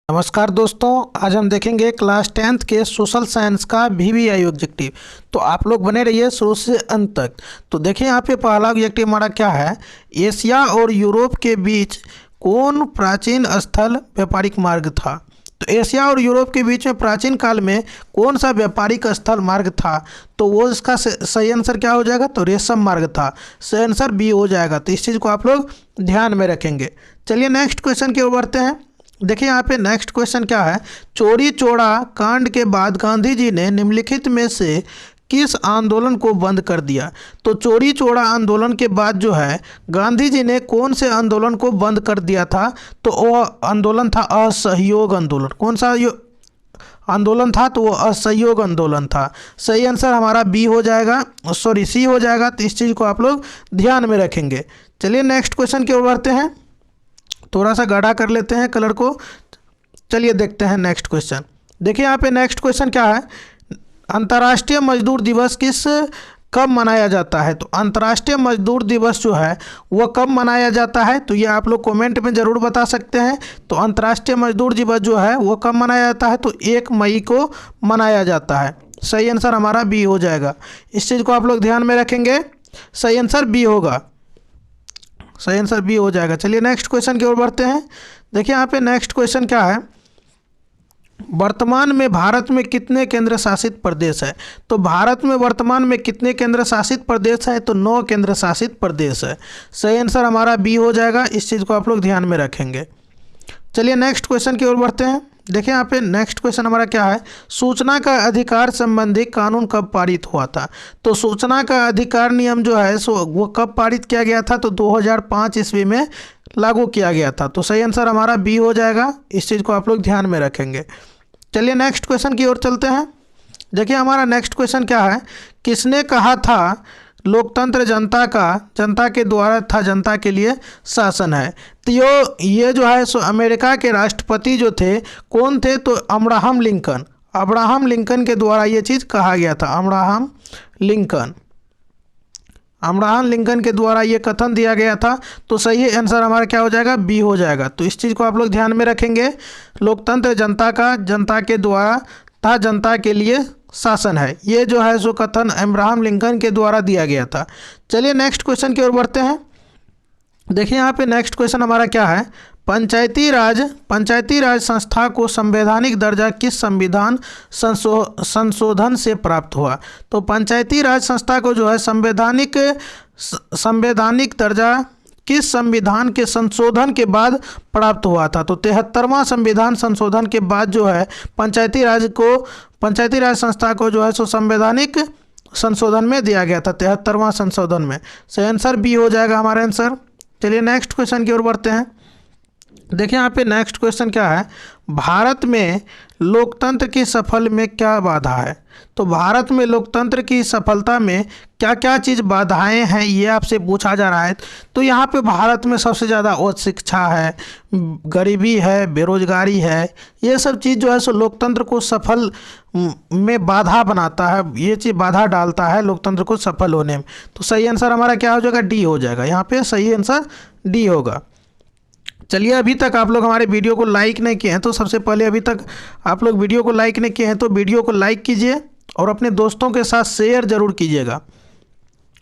नमस्कार दोस्तों, आज हम देखेंगे क्लास 10th के सोशल साइंस का वीवीआई ऑब्जेक्टिव। तो आप लोग बने रहिए शुरू से अंत तक। तो देखिए यहाँ पे पहला ऑब्जेक्टिव हमारा क्या है। एशिया और यूरोप के बीच कौन प्राचीन स्थल व्यापारिक मार्ग था। तो एशिया और यूरोप के बीच में प्राचीन काल में कौन सा व्यापारिक स्थल मार्ग था। तो वो इसका सही आंसर क्या हो जाएगा। तो रेशम मार्ग था। सही आंसर बी हो जाएगा। तो इस चीज़ को आप लोग ध्यान में रखेंगे। चलिए नेक्स्ट क्वेश्चन की ओर बढ़ते हैं। देखिए यहाँ पे नेक्स्ट क्वेश्चन क्या है। चोरी चोरा कांड के बाद गांधी जी ने निम्नलिखित में से किस आंदोलन को बंद कर दिया। तो चोरी चोरा आंदोलन के बाद जो है गांधी जी ने कौन से आंदोलन को बंद कर दिया था। तो वो आंदोलन था असहयोग आंदोलन। कौन सा आंदोलन था। तो वो असहयोग आंदोलन था। सही आंसर हमारा बी हो जाएगा, सॉरी सी हो जाएगा। तो इस चीज़ को आप लोग ध्यान में रखेंगे। चलिए नेक्स्ट क्वेश्चन की ओर बढ़ते हैं। थोड़ा सा गाढ़ा कर लेते हैं कलर को। चलिए देखते हैं नेक्स्ट क्वेश्चन। देखिए यहाँ पे नेक्स्ट क्वेश्चन क्या है। अंतर्राष्ट्रीय मजदूर दिवस कब मनाया जाता है। तो अंतर्राष्ट्रीय मजदूर दिवस जो है वह कब मनाया जाता है। तो ये आप लोग कमेंट में ज़रूर बता सकते हैं। तो अंतर्राष्ट्रीय मजदूर दिवस जो है वो कब मनाया जाता है। तो 1 मई को मनाया जाता है। सही आंसर हमारा बी हो जाएगा। इस चीज़ को आप लोग ध्यान में रखेंगे। सही आंसर बी होगा। सही आंसर बी हो जाएगा। चलिए नेक्स्ट क्वेश्चन की ओर बढ़ते हैं। देखिए यहाँ पे नेक्स्ट क्वेश्चन क्या है। वर्तमान में भारत में कितने केंद्र शासित प्रदेश है। तो भारत में वर्तमान में कितने केंद्र शासित प्रदेश है। तो 9 केंद्र शासित प्रदेश है। सही आंसर हमारा बी हो जाएगा। इस चीज़ को आप लोग ध्यान में रखेंगे। चलिए नेक्स्ट क्वेश्चन की ओर बढ़ते हैं। देखिए यहाँ पे नेक्स्ट क्वेश्चन हमारा क्या है। सूचना का अधिकार संबंधी कानून कब पारित हुआ था। तो सूचना का अधिकार नियम जो है सो वो कब पारित किया गया था। तो 2005 ईस्वी में लागू किया गया था। तो सही आंसर हमारा बी हो जाएगा। इस चीज़ को आप लोग ध्यान में रखेंगे। चलिए नेक्स्ट क्वेश्चन की ओर चलते हैं। देखिए हमारा नेक्स्ट क्वेश्चन क्या है। किसने कहा था लोकतंत्र जनता के द्वारा था जनता के लिए शासन है। तो ये जो है सो अमेरिका के राष्ट्रपति जो थे कौन थे। तो अब्राहम लिंकन के द्वारा ये चीज़ कहा गया था। अब्राहम लिंकन के द्वारा ये कथन दिया गया था। तो सही आंसर हमारा क्या हो जाएगा। बी हो जाएगा। तो इस चीज़ को आप लोग ध्यान में रखेंगे। लोकतंत्र जनता के द्वारा था जनता के लिए शासन है। ये जो है सो कथन अब्राहम लिंकन के द्वारा दिया गया था। चलिए नेक्स्ट क्वेश्चन की ओर बढ़ते हैं। देखिए यहाँ पे नेक्स्ट क्वेश्चन हमारा क्या है। पंचायती राज संस्था को संवैधानिक दर्जा किस संविधान संशोधन से प्राप्त हुआ। तो पंचायती राज संस्था को जो है संवैधानिक दर्जा किस संविधान के संशोधन के बाद प्राप्त हुआ था। तो 73वां संविधान संशोधन के बाद जो है पंचायती राज संस्था को जो है सो संवैधानिक संशोधन में दिया गया था। 73वां संशोधन में। सही आंसर बी हो जाएगा हमारा आंसर। चलिए नेक्स्ट क्वेश्चन की ओर बढ़ते हैं। देखिए यहाँ पे नेक्स्ट क्वेश्चन क्या है। भारत में लोकतंत्र की सफल में क्या बाधा है। तो भारत में लोकतंत्र की सफलता में क्या क्या चीज़ बाधाएं हैं ये आपसे पूछा जा रहा है। तो यहाँ पे भारत में सबसे ज़्यादा शिक्षा है, गरीबी है, बेरोजगारी है। ये सब चीज़ जो है सो लोकतंत्र को सफल में बाधा बनाता है। ये चीज़ बाधा डालता है लोकतंत्र को सफल होने में। तो सही आंसर हमारा क्या हो जाएगा। डी हो जाएगा। यहाँ पे सही आंसर डी होगा। चलिए अभी तक आप लोग हमारे वीडियो को लाइक नहीं किए हैं तो सबसे पहले अभी तक आप लोग वीडियो को लाइक नहीं किए हैं तो वीडियो को लाइक कीजिए और अपने दोस्तों के साथ शेयर ज़रूर कीजिएगा।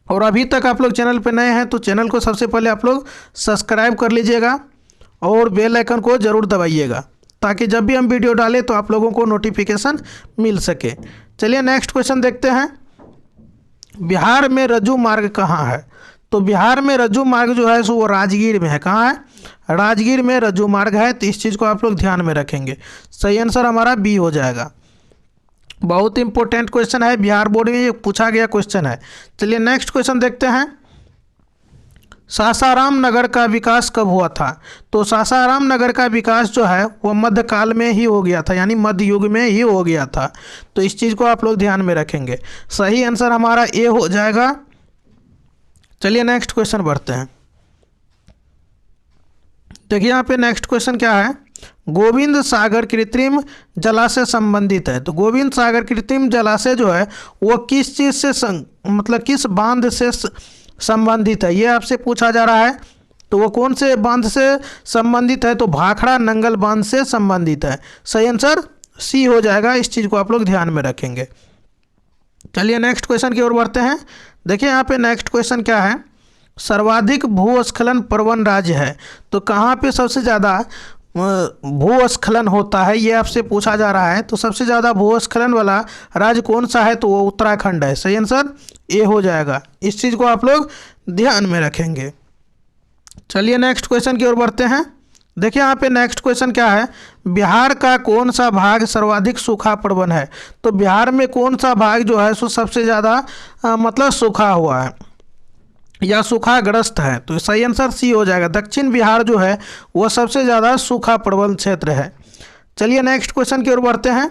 और अभी तक आप लोग चैनल पर नए हैं तो चैनल को सबसे पहले आप लोग सब्सक्राइब कर लीजिएगा और बेल आइकन को ज़रूर दबाइएगा ताकि जब भी हम वीडियो डालें तो आप लोगों को नोटिफिकेशन मिल सके। चलिए नेक्स्ट क्वेश्चन देखते हैं। बिहार में रज्जू मार्ग कहाँ है। तो बिहार में रज्जू मार्ग जो है सो वो राजगीर में है। कहाँ है। राजगीर में रज्जू मार्ग है। तो इस चीज़ को आप लोग ध्यान में रखेंगे। सही आंसर हमारा बी हो जाएगा। बहुत इंपॉर्टेंट क्वेश्चन है, बिहार बोर्ड में ये पूछा गया क्वेश्चन है। चलिए नेक्स्ट क्वेश्चन देखते हैं। सासाराम नगर का विकास कब हुआ था। तो सासाराम नगर का विकास जो है वो मध्यकाल में ही हो गया था, यानी मध्य युग में ही हो गया था। तो इस चीज़ को आप लोग ध्यान में रखेंगे। सही आंसर हमारा ए हो जाएगा। चलिए नेक्स्ट क्वेश्चन बढ़ते हैं। देखिए यहाँ पे नेक्स्ट क्वेश्चन क्या है। गोविंद सागर कृत्रिम जलाशय संबंधित है। तो गोविंद सागर कृत्रिम जलाशय जो है वो किस चीज़ से किस बांध से संबंधित है ये आपसे पूछा जा रहा है। तो वो कौन से बांध से संबंधित है, तो भाखड़ा नंगल बांध से संबंधित है। सही आंसर सी हो जाएगा। इस चीज़ को आप लोग ध्यान में रखेंगे। चलिए नेक्स्ट क्वेश्चन की ओर बढ़ते हैं। देखिए यहाँ पे नेक्स्ट क्वेश्चन क्या है, सर्वाधिक भूस्खलन प्रवण राज्य है, तो कहाँ पे सबसे ज़्यादा भूस्खलन होता है, ये आपसे पूछा जा रहा है। तो सबसे ज़्यादा भूस्खलन वाला राज्य कौन सा है, तो वो उत्तराखंड है। सही आंसर ए हो जाएगा। इस चीज़ को आप लोग ध्यान में रखेंगे। चलिए नेक्स्ट क्वेश्चन की ओर बढ़ते हैं। देखिए यहाँ पे नेक्स्ट क्वेश्चन क्या है, बिहार का कौन सा भाग सर्वाधिक सूखा प्रवण है, तो बिहार में कौन सा भाग जो है सो सबसे ज़्यादा मतलब सूखा हुआ है या सूखाग्रस्त है, तो सही आंसर सी हो जाएगा। दक्षिण बिहार जो है वो सबसे ज़्यादा सूखा प्रवण क्षेत्र है। चलिए नेक्स्ट क्वेश्चन की ओर बढ़ते हैं।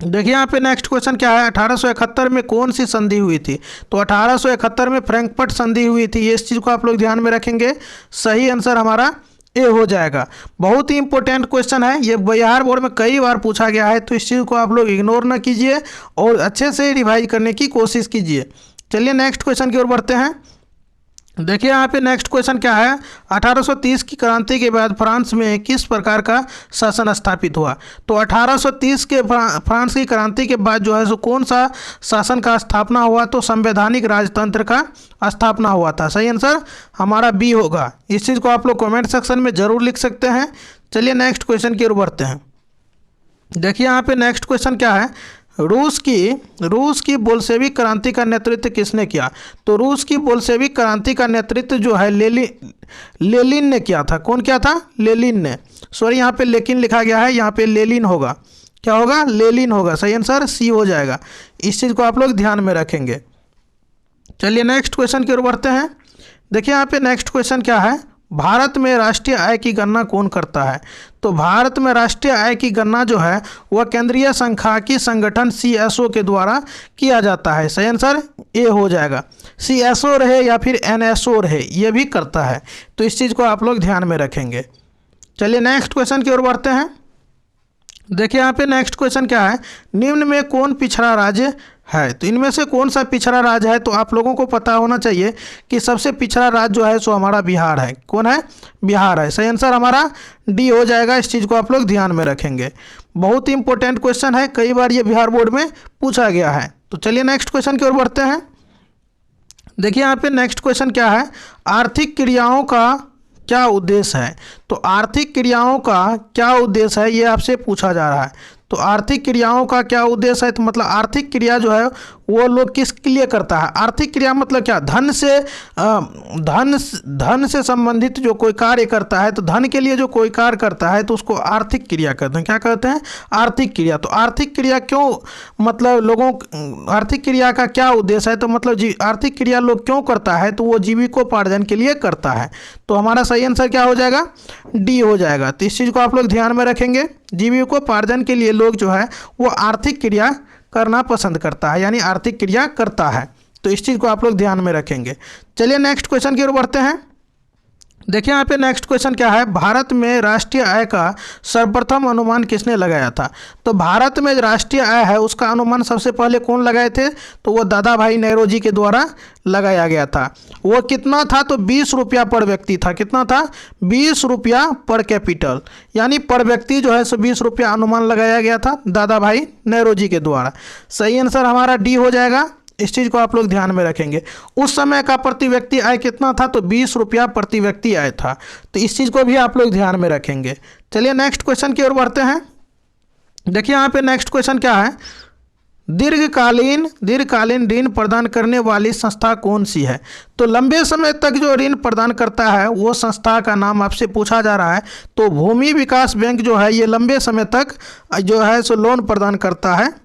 देखिए यहाँ पे नेक्स्ट क्वेश्चन क्या है, 1871 में कौन सी संधि हुई थी, तो 1871 में फ्रैंकफर्ट संधि हुई थी। ये इस चीज़ को आप लोग ध्यान में रखेंगे। सही आंसर हमारा ए हो जाएगा। बहुत ही इंपॉर्टेंट क्वेश्चन है, ये बिहार बोर्ड में कई बार पूछा गया है, तो इस चीज़ को आप लोग इग्नोर ना कीजिए और अच्छे से रिवाइज करने की कोशिश कीजिए। चलिए नेक्स्ट क्वेश्चन की ओर बढ़ते हैं। देखिए यहाँ पे नेक्स्ट क्वेश्चन क्या है, 1830 की क्रांति के बाद फ्रांस में किस प्रकार का शासन स्थापित हुआ, तो 1830 के फ्रांस की क्रांति के बाद जो है सो कौन सा शासन का स्थापना हुआ, तो संवैधानिक राजतंत्र का स्थापना हुआ था। सही आंसर हमारा बी होगा। इस चीज़ को आप लोग कमेंट सेक्शन में ज़रूर लिख सकते हैं। चलिए नेक्स्ट क्वेश्चन की ओर बढ़ते हैं। देखिए यहाँ पे नेक्स्ट क्वेश्चन क्या है, रूस की बोल्शेविक क्रांति का नेतृत्व किसने किया, तो रूस की बोल्शेविक क्रांति का नेतृत्व जो है लेनिन ने किया था। कौन किया था, लेनिन ने। सॉरी यहाँ पे लेकिन लिखा गया है, यहाँ पे लेनिन होगा। क्या होगा, लेनिन होगा। सही आंसर सी हो जाएगा। इस चीज़ को आप लोग ध्यान में रखेंगे। चलिए नेक्स्ट क्वेश्चन की ओर बढ़ते हैं। देखिए यहाँ पे नेक्स्ट क्वेश्चन क्या है, भारत में राष्ट्रीय आय की गणना कौन करता है, तो भारत में राष्ट्रीय आय की गणना जो है वह केंद्रीय सांख्यिकी संगठन CSO के द्वारा किया जाता है। सही आंसर ए हो जाएगा। CSO रहे या फिर NSO रहे, ये भी करता है, तो इस चीज़ को आप लोग ध्यान में रखेंगे। चलिए नेक्स्ट क्वेश्चन की ओर बढ़ते हैं। देखिए यहाँ पे नेक्स्ट क्वेश्चन क्या है, निम्न में कौन पिछड़ा राज्य है, तो इनमें से कौन सा पिछड़ा राज्य है, तो आप लोगों को पता होना चाहिए कि सबसे पिछड़ा राज्य जो है सो हमारा बिहार है। कौन है, बिहार है। सही आंसर हमारा डी हो जाएगा। इस चीज़ को आप लोग ध्यान में रखेंगे। बहुत ही इंपॉर्टेंट क्वेश्चन है, कई बार ये बिहार बोर्ड में पूछा गया है। तो चलिए नेक्स्ट क्वेश्चन की ओर बढ़ते हैं। देखिए यहाँ पे नेक्स्ट क्वेश्चन क्या है, आर्थिक क्रियाओं का क्या उद्देश्य है, तो आर्थिक क्रियाओं का क्या उद्देश्य है, ये आपसे पूछा जा रहा है। तो आर्थिक क्रियाओं का क्या उद्देश्य है, तो मतलब आर्थिक क्रिया जो है वो लोग किसके लिए करता है। आर्थिक क्रिया मतलब क्या, धन से संबंधित जो कोई कार्य करता है, तो धन के लिए जो कोई कार्य करता है तो उसको आर्थिक क्रिया कहते हैं। क्या कहते हैं, आर्थिक क्रिया। तो आर्थिक क्रिया क्यों, मतलब आर्थिक क्रिया का क्या उद्देश्य है, तो मतलब आर्थिक क्रिया लोग क्यों करता है, तो वो जीविकोपार्जन के लिए करता है। तो हमारा सही आंसर क्या हो जाएगा, डी हो जाएगा। तो इस चीज़ को आप लोग ध्यान में रखेंगे। जीविकोपार्जन के लिए लोग जो है वो आर्थिक क्रिया करना पसंद करता है, यानी आर्थिक क्रिया करता है। तो इस चीज़ को आप लोग ध्यान में रखेंगे। चलिए नेक्स्ट क्वेश्चन की ओर बढ़ते हैं। देखिए यहाँ पे नेक्स्ट क्वेश्चन क्या है, भारत में राष्ट्रीय आय का सर्वप्रथम अनुमान किसने लगाया था, तो भारत में राष्ट्रीय आय है उसका अनुमान सबसे पहले कौन लगाए थे, तो वो दादा भाई नेहरू के द्वारा लगाया गया था। वो कितना था, तो 20 रुपया पर व्यक्ति था। कितना था, 20 रुपया पर कैपिटल, यानी पर व्यक्ति जो है सो 20 रुपया अनुमान लगाया गया था दादा भाई नेहरू के द्वारा। सही आंसर हमारा डी हो जाएगा। इस चीज़ को आप लोग ध्यान में रखेंगे। उस समय का प्रति व्यक्ति आय कितना था, तो 20 रुपया प्रति व्यक्ति आय था। तो इस चीज़ को भी आप लोग ध्यान में रखेंगे। चलिए नेक्स्ट क्वेश्चन की ओर बढ़ते हैं। देखिए यहाँ पे नेक्स्ट क्वेश्चन क्या है, दीर्घकालीन ऋण प्रदान करने वाली संस्था कौन सी है, तो लंबे समय तक जो ऋण प्रदान करता है वो संस्था का नाम आपसे पूछा जा रहा है। तो भूमि विकास बैंक जो है ये लंबे समय तक जो है सो लोन प्रदान करता है।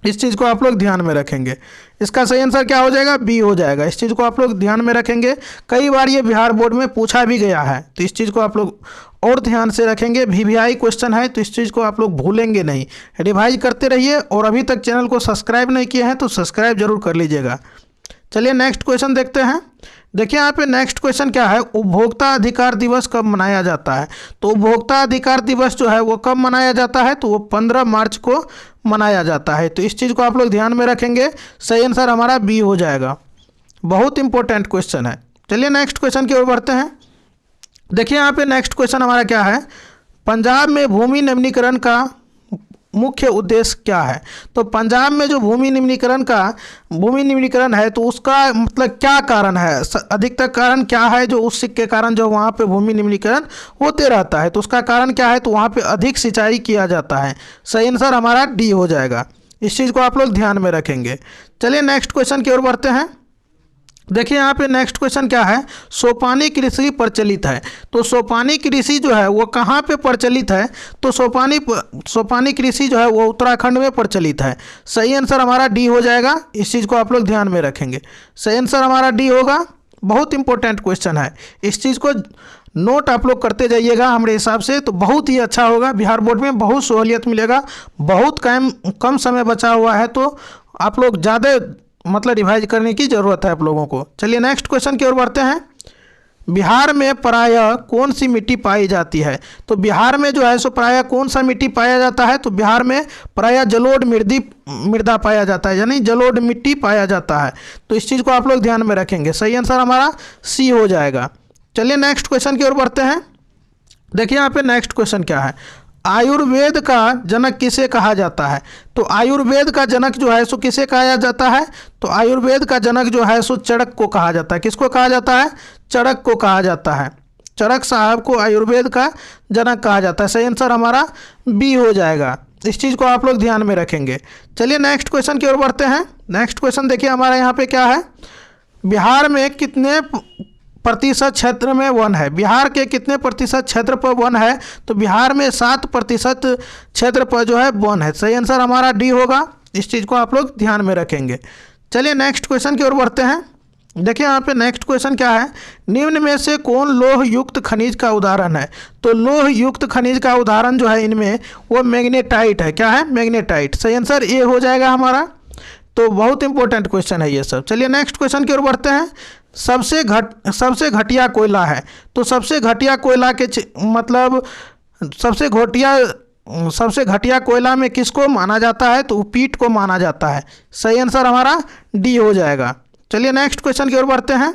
इस चीज़ को आप लोग ध्यान में रखेंगे। इसका सही आंसर क्या हो जाएगा, बी हो जाएगा। इस चीज़ को आप लोग ध्यान में रखेंगे। कई बार ये बिहार बोर्ड में पूछा भी गया है, तो इस चीज़ को आप लोग और ध्यान से रखेंगे। VVI क्वेश्चन है, तो इस चीज़ को आप लोग भूलेंगे नहीं। रिवाइज करते रहिए और अभी तक चैनल को सब्सक्राइब नहीं किए हैं तो सब्सक्राइब जरूर कर लीजिएगा। चलिए नेक्स्ट क्वेश्चन देखते हैं। देखिए यहाँ पे नेक्स्ट क्वेश्चन क्या है, उपभोक्ता अधिकार दिवस कब मनाया जाता है, तो उपभोक्ता अधिकार दिवस जो है वो कब मनाया जाता है, तो वो 15 मार्च को मनाया जाता है। तो इस चीज़ को आप लोग ध्यान में रखेंगे। सही आंसर हमारा बी हो जाएगा। बहुत इंपॉर्टेंट क्वेश्चन है। चलिए नेक्स्ट क्वेश्चन की ओर बढ़ते हैं। देखिए यहाँ पे नेक्स्ट क्वेश्चन हमारा क्या है, पंजाब में भूमि निम्नीकरण का मुख्य उद्देश्य क्या है। तो पंजाब में जो भूमि निम्नीकरण है तो उसका मतलब क्या कारण है, अधिकतर कारण क्या है जो उस के कारण जो वहाँ पे भूमि निम्नीकरण होते रहता है, तो उसका कारण क्या है, तो वहाँ पे अधिक सिंचाई किया जाता है। सही आंसर हमारा डी हो जाएगा। इस चीज़ को आप लोग ध्यान में रखेंगे। चलिए नेक्स्ट क्वेश्चन की ओर बढ़ते हैं। देखिए यहाँ पे नेक्स्ट क्वेश्चन क्या है, सोपानी कृषि प्रचलित है। तो सोपानी कृषि जो है वो कहाँ पे प्रचलित है, तो सोपानी कृषि जो है वो उत्तराखंड में प्रचलित है। सही आंसर हमारा डी हो जाएगा। इस चीज़ को आप लोग ध्यान में रखेंगे। सही आंसर हमारा डी होगा। बहुत इंपॉर्टेंट क्वेश्चन है, इस चीज़ को नोट आप लोग करते जाइएगा हमारे हिसाब से, तो बहुत ही अच्छा होगा। बिहार बोर्ड में बहुत सहूलियत मिलेगा, बहुत कम समय बचा हुआ है, तो आप लोग ज़्यादा मतलब रिवाइज करने की ज़रूरत है आप लोगों को। चलिए नेक्स्ट क्वेश्चन की ओर बढ़ते हैं। बिहार में प्रायः कौन सी मिट्टी पाई जाती है। तो बिहार में जो है सो प्रायः कौन सा मिट्टी पाया जाता है, तो बिहार में प्रायः जलोढ़ मृदा पाया जाता है, यानी जलोढ़ मिट्टी पाया जाता है। तो इस चीज़ को आप लोग ध्यान में रखेंगे। सही आंसर हमारा सी हो जाएगा। चलिए नेक्स्ट क्वेश्चन की ओर बढ़ते हैं। देखिए यहाँ पे नेक्स्ट क्वेश्चन क्या है, आयुर्वेद का जनक किसे कहा जाता है। तो आयुर्वेद का जनक जो है सो किसे कहा जाता है, तो आयुर्वेद का जनक जो है सो चरक को कहा जाता है। किसको कहा जाता है, चरक को कहा जाता है। चरक साहब को आयुर्वेद का जनक कहा जाता है। सही आंसर हमारा बी हो जाएगा। इस चीज़ को आप लोग ध्यान में रखेंगे। चलिए नेक्स्ट क्वेश्चन की ओर बढ़ते हैं। नेक्स्ट क्वेश्चन देखिए हमारा यहाँ पे क्या है, बिहार में कितने प्रतिशत क्षेत्र में वन है। बिहार के कितने प्रतिशत क्षेत्र पर वन है, तो बिहार में 7% क्षेत्र पर जो है वन है। सही आंसर हमारा डी होगा। इस चीज़ को आप लोग ध्यान में रखेंगे। चलिए नेक्स्ट क्वेश्चन की ओर बढ़ते हैं। देखिए यहाँ पे नेक्स्ट क्वेश्चन क्या है, निम्न में से कौन लोह युक्त खनिज का उदाहरण है। तो लोह युक्त खनिज का उदाहरण जो है इनमें वो मैग्नेटाइट है। क्या है, मैग्नेटाइट। सही आंसर ए हो जाएगा हमारा। तो बहुत इंपॉर्टेंट क्वेश्चन है ये सब। चलिए नेक्स्ट क्वेश्चन की ओर बढ़ते हैं। सबसे घटिया कोयला है। तो सबसे घटिया कोयला के मतलब सबसे घटिया कोयला में किसको माना जाता है, तो पीट को माना जाता है। सही आंसर हमारा डी हो जाएगा। चलिए नेक्स्ट क्वेश्चन की ओर बढ़ते हैं।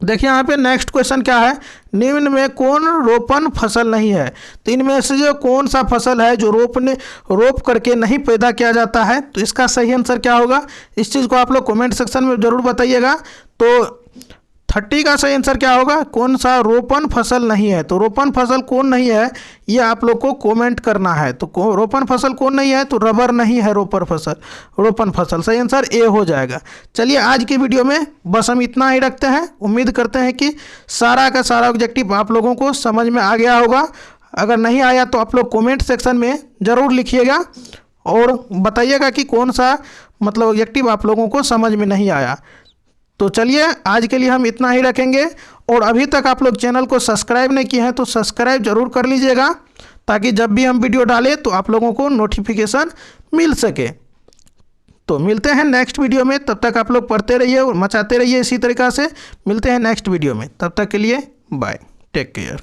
देखिए यहाँ पे नेक्स्ट क्वेश्चन क्या है, निम्न में कौन रोपण फसल नहीं है। तो इनमें से जो कौन सा फसल है जो रोप करके नहीं पैदा किया जाता है, तो इसका सही आंसर क्या होगा, इस चीज़ को आप लोग कमेंट सेक्शन में ज़रूर बताइएगा। तो 30 का सही आंसर क्या होगा, कौन सा रोपण फसल नहीं है। तो रोपण फसल कौन नहीं है ये आप लोग को कमेंट करना है। तो रोपण फसल कौन नहीं है, तो रबर नहीं है रोपण फसल। सही आंसर ए हो जाएगा। चलिए आज की वीडियो में बस हम इतना ही रखते हैं। उम्मीद करते हैं कि सारा का सारा ऑब्जेक्टिव आप लोगों को समझ में आ गया होगा। अगर नहीं आया तो आप लोग कमेंट सेक्शन में ज़रूर लिखिएगा और बताइएगा कि कौन सा मतलब ऑब्जेक्टिव आप लोगों को समझ में नहीं आया। तो चलिए आज के लिए हम इतना ही रखेंगे। और अभी तक आप लोग चैनल को सब्सक्राइब नहीं किए हैं तो सब्सक्राइब जरूर कर लीजिएगा, ताकि जब भी हम वीडियो डालें तो आप लोगों को नोटिफिकेशन मिल सके। तो मिलते हैं नेक्स्ट वीडियो में, तब तक आप लोग पढ़ते रहिए और मचाते रहिए इसी तरीक़ा से। मिलते हैं नेक्स्ट वीडियो में, तब तक के लिए बाय, टेक केयर।